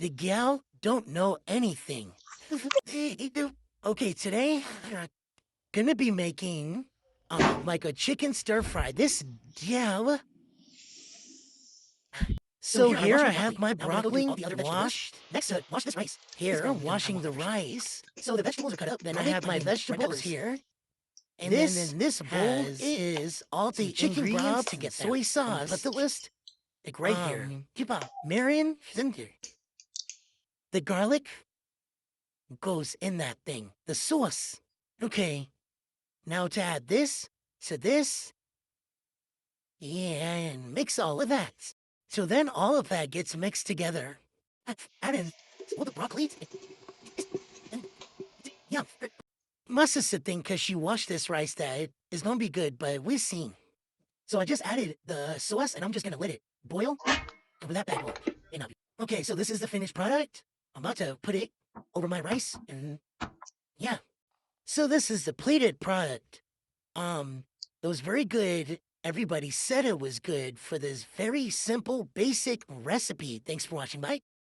The gal don't know anything. Okay, today I'm gonna be making like a chicken stir fry. This gal. So here I have my broccoli washed. Next, wash this rice. Here, I'm washing the rice. So the vegetables are cut up. Then I have my vegetables here. And then this bowl is all the chicken ingredients to get soy sauce. But the list, like right here. Marion, the garlic goes in that thing. The sauce. Okay. Now to add this to this. Yeah, and mix all of that. So then all of that gets mixed together. Add in all the broccoli. Yeah. Must have said thing because she washed this rice that it is gonna be good, but we've seen. So I just added the sauce and I'm just gonna let it boil over that bad boy. Okay, so this is the finished product. I'm about to put it over my rice and yeah. So this is the plated product. It was very good. Everybody said it was good for this very simple, basic recipe. Thanks for watching. Bye.